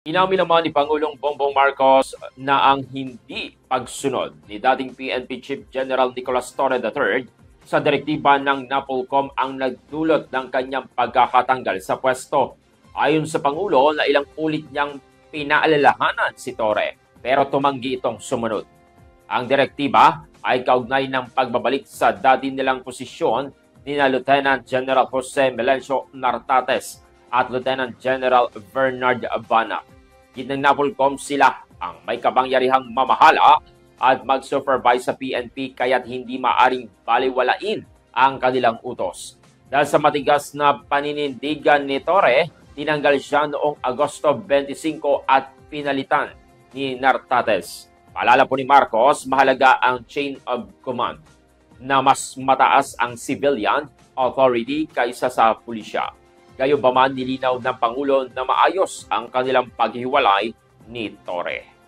Inamin naman ni Pangulong Bongbong Marcos na ang hindi pagsunod ni dating PNP Chief General Nicolas Torre III sa direktiba ng NAPOLCOM ang nagdulot ng kanyang pagkakatanggal sa pwesto. Ayon sa Pangulo na ilang ulit niyang pinaalalahanan si Torre pero tumanggi itong sumunod. Ang direktiba ay kaugnay ng pagbabalik sa dati nilang posisyon ni Lieutenant General Jose Melencio Nartates at Lieutenant General Bernard Abana. Ginang NAPOLCOM sila ang may kapangyarihang mamahala at mag-supervise sa PNP kaya't hindi maaring baliwalain ang kanilang utos. Dahil sa matigas na paninindigan ni Torre, tinanggal siya noong Agosto 25 at pinalitan ni Nartates. Paalala po ni Marcos, mahalaga ang chain of command na mas mataas ang civilian authority kaysa sa pulisya. Gayunpaman nilinaw ng Pangulo na maayos ang kanilang paghiwalay ni Torre.